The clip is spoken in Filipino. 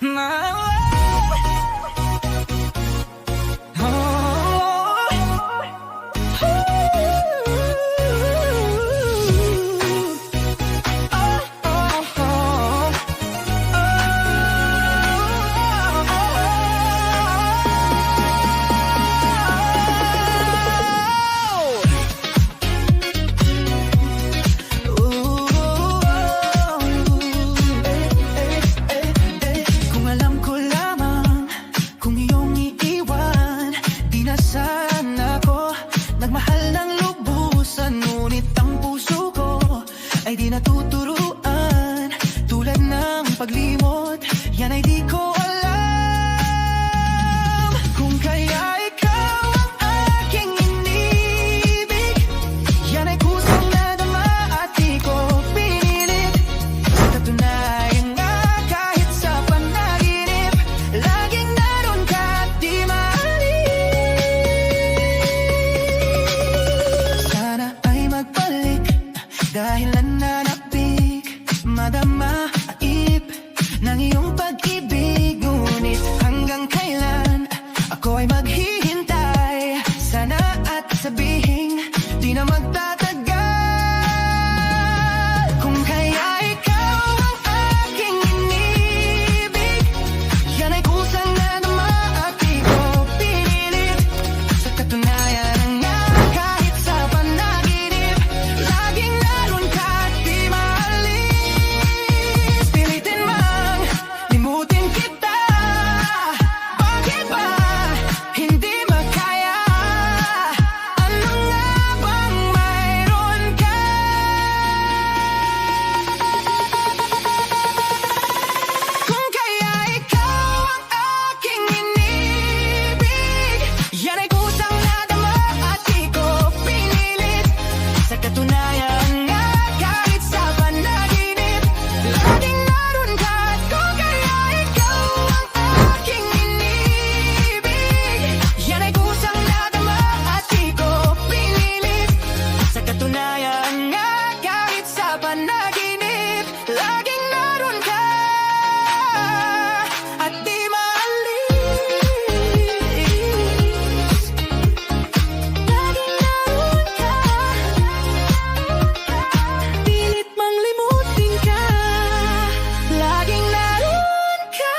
Kung alam ko lamang kung iyong iiwan, di na sana ako nagmahal ng lubusan. Ngunit ang puso ko ay di natuturuan. Tulad ng paglimot, yan ay di ko alam. Kung kaya ikaw ang aking inibig, yan ay kusang nadama at di ko pinilit. Sa katunayan nga kahit sa panaginip, laging naroon ka at di maalis. Sana ay magbalik dahil nananapig, madama at ip ng iyong pag-ibig.